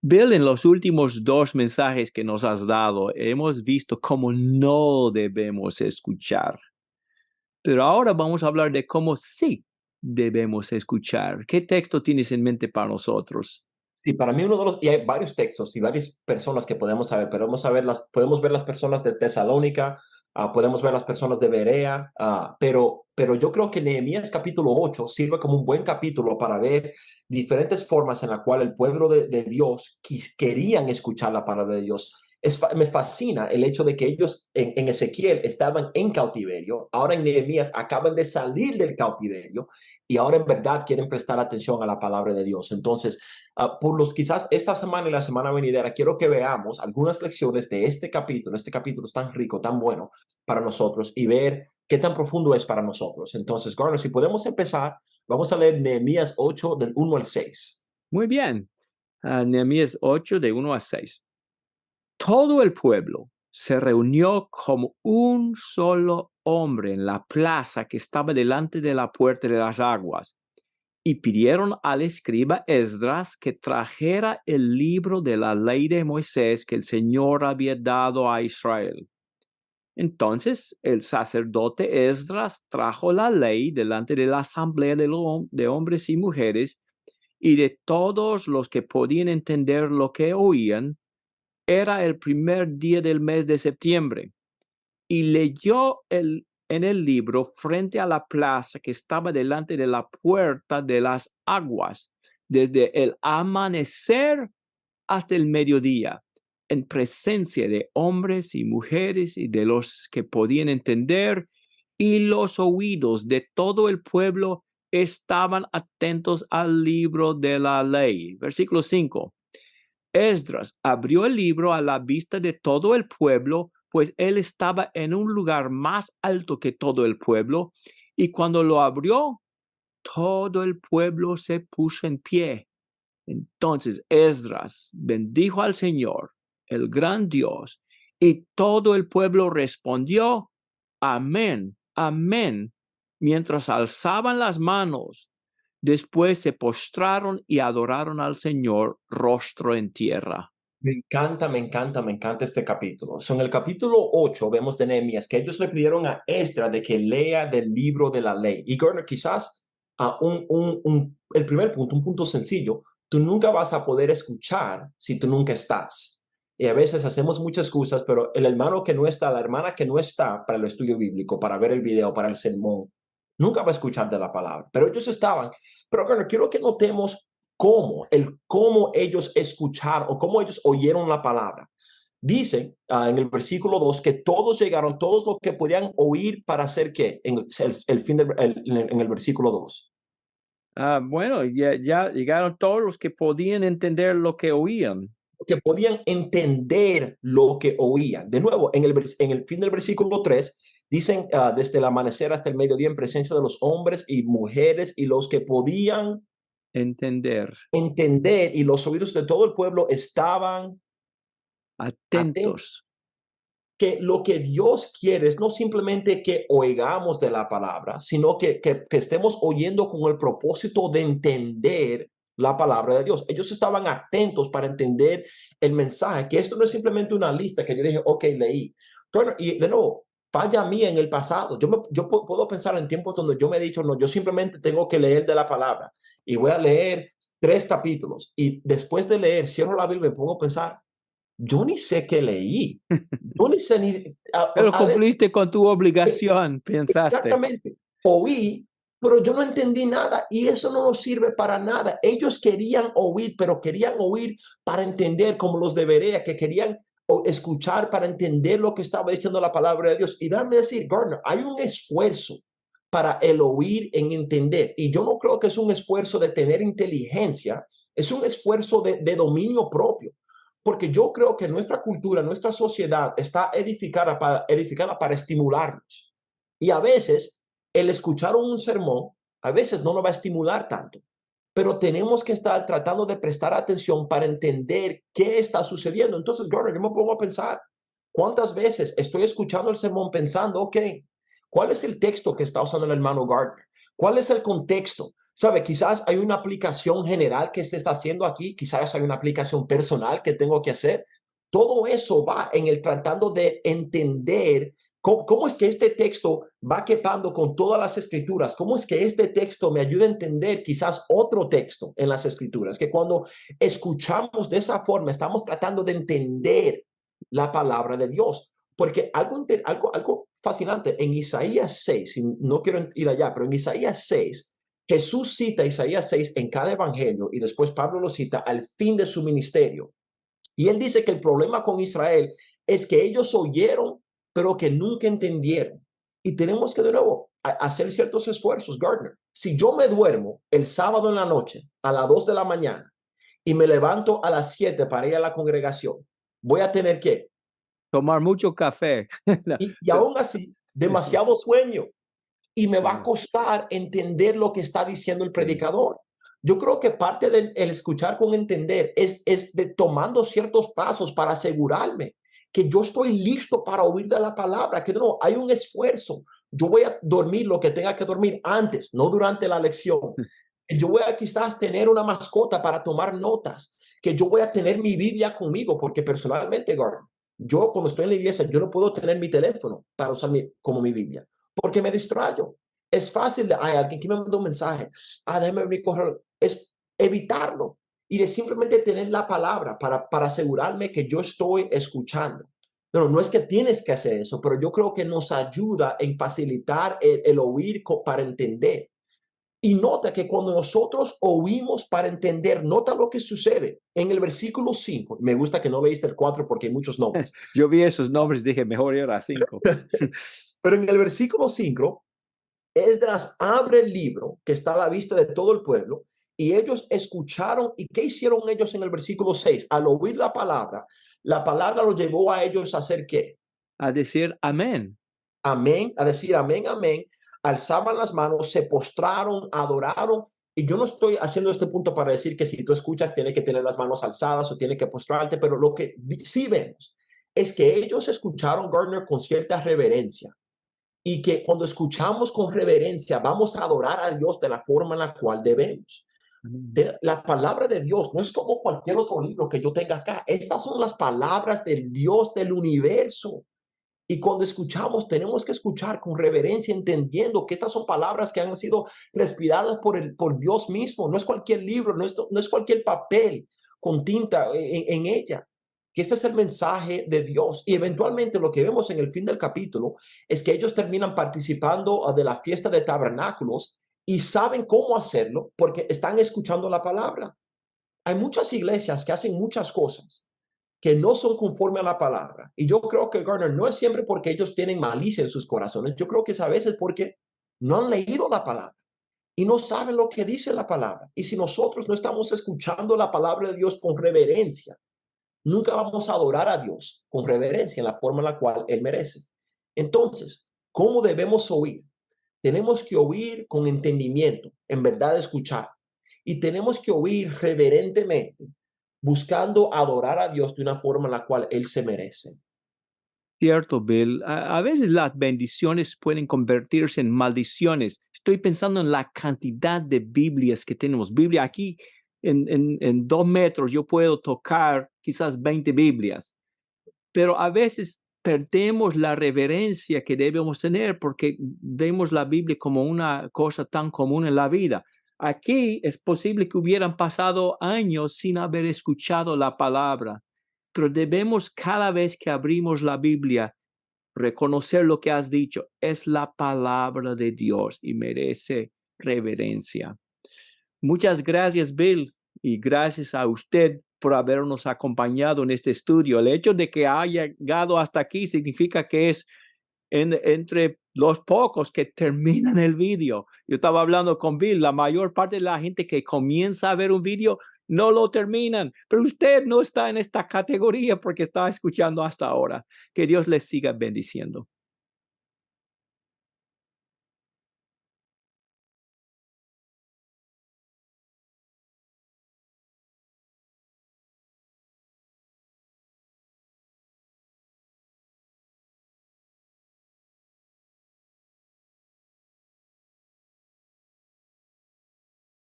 Bill, en los últimos dos mensajes que nos has dado, hemos visto cómo no debemos escuchar. Pero ahora vamos a hablar de cómo sí debemos escuchar. ¿Qué texto tienes en mente para nosotros? Sí, para mí uno de los, y hay varios textos y varias personas que podemos saber, pero podemos ver las personas de Tesalónica, podemos ver las personas de Berea, pero yo creo que Nehemías capítulo 8 sirve como un buen capítulo para ver diferentes formas en la cual el pueblo de Dios querían escuchar la palabra de Dios. Me fascina el hecho de que ellos en Ezequiel estaban en cautiverio, ahora en Nehemías acaban de salir del cautiverio y ahora en verdad quieren prestar atención a la palabra de Dios. Entonces, por los quizás esta semana y la semana venidera, quiero que veamos algunas lecciones de este capítulo. Este capítulo es tan rico, tan bueno para nosotros y ver qué tan profundo es para nosotros. Entonces, Garner, si podemos empezar, vamos a leer Nehemías 8 del 1 al 6. Muy bien. Nehemías 8, de 1 a 6. Todo el pueblo se reunió como un solo hombre en la plaza que estaba delante de la puerta de las aguas y pidieron al escriba Esdras que trajera el libro de la ley de Moisés que el Señor había dado a Israel. Entonces el sacerdote Esdras trajo la ley delante de la asamblea de hombres y mujeres y de todos los que podían entender lo que oían. Era el primer día del mes de septiembre y leyó en el libro frente a la plaza que estaba delante de la puerta de las aguas, desde el amanecer hasta el mediodía, en presencia de hombres y mujeres y de los que podían entender, y los oídos de todo el pueblo estaban atentos al libro de la ley. Versículo 5. Esdras abrió el libro a la vista de todo el pueblo, pues él estaba en un lugar más alto que todo el pueblo, y cuando lo abrió, todo el pueblo se puso en pie. Entonces Esdras bendijo al Señor, el gran Dios, y todo el pueblo respondió, amén, amén, mientras alzaban las manos. Después se postraron y adoraron al Señor rostro en tierra. Me encanta, me encanta, me encanta este capítulo. En el capítulo 8 vemos de Nehemías que ellos le pidieron a Esdras de que lea del libro de la ley. Y Gardner, quizás el primer punto, un punto sencillo, tú nunca vas a poder escuchar si tú nunca estás. Y a veces hacemos muchas excusas, pero el hermano que no está, la hermana que no está para el estudio bíblico, para ver el video, para el sermón, nunca va a escuchar de la palabra. Pero ellos estaban. Pero Gardner, quiero que notemos cómo ellos escucharon o cómo ellos oyeron la palabra. Dice en el versículo 2 que todos llegaron, todos los que podían oír para hacer qué, en el versículo 2. Bueno, ya llegaron todos los que podían entender lo que oían. Que podían entender lo que oían. De nuevo, en el fin del versículo 3, dicen desde el amanecer hasta el mediodía en presencia de los hombres y mujeres y los que podían Entender, entender y los oídos de todo el pueblo estaban atentos. atentos. Que lo que Dios quiere es no simplemente que oigamos de la palabra, sino que estemos oyendo con el propósito de entender la palabra de Dios. Ellos estaban atentos para entender el mensaje, que esto no es simplemente una lista que yo dije, ok, leí. Bueno, y de nuevo, falla a mí en el pasado. Yo puedo pensar en tiempos donde yo me he dicho, no, yo simplemente tengo que leer de la palabra y voy a leer 3 capítulos y después de leer, cierro la Biblia y me pongo a pensar, yo ni sé qué leí. Yo ni sé ni Pero a veces cumpliste con tu e obligación, pensaste. exactamente, oí, pero yo no entendí nada y eso no nos sirve para nada. Ellos querían oír, pero querían oír para entender como los de Berea, que querían escuchar para entender lo que estaba diciendo la palabra de Dios. Y dame decir, Gardner, hay un esfuerzo para el oír en entender. Y yo no creo que es un esfuerzo de tener inteligencia, es un esfuerzo de dominio propio. Porque yo creo que nuestra cultura, nuestra sociedad está edificada para estimularnos. Y a veces el escuchar un sermón, a veces no nos va a estimular tanto, pero tenemos que estar tratando de prestar atención para entender qué está sucediendo. Entonces, Gordon, yo me pongo a pensar, ¿cuántas veces estoy escuchando el sermón pensando, ok, ¿cuál es el texto que está usando el hermano Gardner? ¿Cuál es el contexto? ¿Sabe? Quizás hay una aplicación general que se está haciendo aquí, quizás hay una aplicación personal que tengo que hacer. Todo eso va en el tratando de entender cómo es que este texto va quepando con todas las escrituras, cómo es que este texto me ayuda a entender quizás otro texto en las escrituras, que cuando escuchamos de esa forma estamos tratando de entender la palabra de Dios. Porque algo fascinante en Isaías 6, y no quiero ir allá, pero en Isaías 6, Jesús cita Isaías 6 en cada evangelio y después Pablo lo cita al fin de su ministerio. Y él dice que el problema con Israel es que ellos oyeron, pero que nunca entendieron. Y tenemos que de nuevo hacer ciertos esfuerzos, Gardner. Si yo me duermo el sábado en la noche a las 2 de la mañana y me levanto a las 7 para ir a la congregación, voy a tener que Tomar mucho café. y aún así, demasiado sueño. Y me va a costar entender lo que está diciendo el predicador. Yo creo que parte del escuchar con entender es de tomando ciertos pasos para asegurarme que yo estoy listo para oír de la palabra, que no hay un esfuerzo. Yo voy a dormir lo que tenga que dormir antes, no durante la lección. Yo voy a quizás tener una mascota para tomar notas, que yo voy a tener mi Biblia conmigo, porque personalmente, Gordon, yo cuando estoy en la iglesia, yo no puedo tener mi teléfono para usar como mi Biblia, porque me distraigo. Es fácil de, hay alguien que me mandó un mensaje, déjame abrir correo. Es evitarlo y de simplemente tener la palabra para asegurarme que yo estoy escuchando. No es que tienes que hacer eso, pero yo creo que nos ayuda en facilitar el oír para entender. Y nota que cuando nosotros oímos para entender, nota lo que sucede en el versículo 5. Me gusta que no leíste el 4 porque hay muchos nombres. Yo vi esos nombres, dije, mejor era 5. Pero en el versículo 5, Esdras abre el libro que está a la vista de todo el pueblo y ellos escucharon. ¿Y qué hicieron ellos en el versículo 6? Al oír la palabra lo llevó a ellos a hacer ¿qué? A decir amén. Amén, a decir amén, amén. Alzaban las manos, se postraron, adoraron. Y yo no estoy haciendo este punto para decir que si tú escuchas tienes que tener las manos alzadas o tienes que postrarte, pero lo que sí vemos es que ellos escucharon, Gardner, con cierta reverencia. Y que cuando escuchamos con reverencia vamos a adorar a Dios de la forma en la cual debemos. La palabra de Dios no es como cualquier otro libro que yo tenga acá. Estas son las palabras del Dios del universo. Y cuando escuchamos, tenemos que escuchar con reverencia, entendiendo que estas son palabras que han sido respiradas por Dios mismo. No es cualquier libro, no es cualquier papel con tinta en ella. Que este es el mensaje de Dios. Y eventualmente lo que vemos en el fin del capítulo es que ellos terminan participando de la fiesta de tabernáculos y saben cómo hacerlo porque están escuchando la palabra. Hay muchas iglesias que hacen muchas cosas que no son conforme a la palabra. Y yo creo que, Garner, no es siempre porque ellos tienen malicia en sus corazones. Yo creo que es a veces porque no han leído la palabra y no saben lo que dice la palabra. Y si nosotros no estamos escuchando la palabra de Dios con reverencia, nunca vamos a adorar a Dios con reverencia en la forma en la cual Él merece. Entonces, ¿cómo debemos oír? Tenemos que oír con entendimiento, en verdad escuchar. Y tenemos que oír reverentemente, buscando adorar a Dios de una forma en la cual Él se merece. Cierto, Bill. A veces las bendiciones pueden convertirse en maldiciones. Estoy pensando en la cantidad de Biblias que tenemos. Biblia aquí en 2 metros yo puedo tocar quizás 20 Biblias. Pero a veces perdemos la reverencia que debemos tener porque vemos la Biblia como una cosa tan común en la vida. Aquí es posible que hubieran pasado años sin haber escuchado la palabra, pero debemos cada vez que abrimos la Biblia reconocer lo que has dicho. Es la palabra de Dios y merece reverencia. Muchas gracias, Bill, y gracias a usted por habernos acompañado en este estudio. El hecho de que haya llegado hasta aquí significa que es entre los pocos que terminan el video. Yo estaba hablando con Bill, la mayor parte de la gente que comienza a ver un video no lo terminan, pero usted no está en esta categoría porque está escuchando hasta ahora. Que Dios les siga bendiciendo.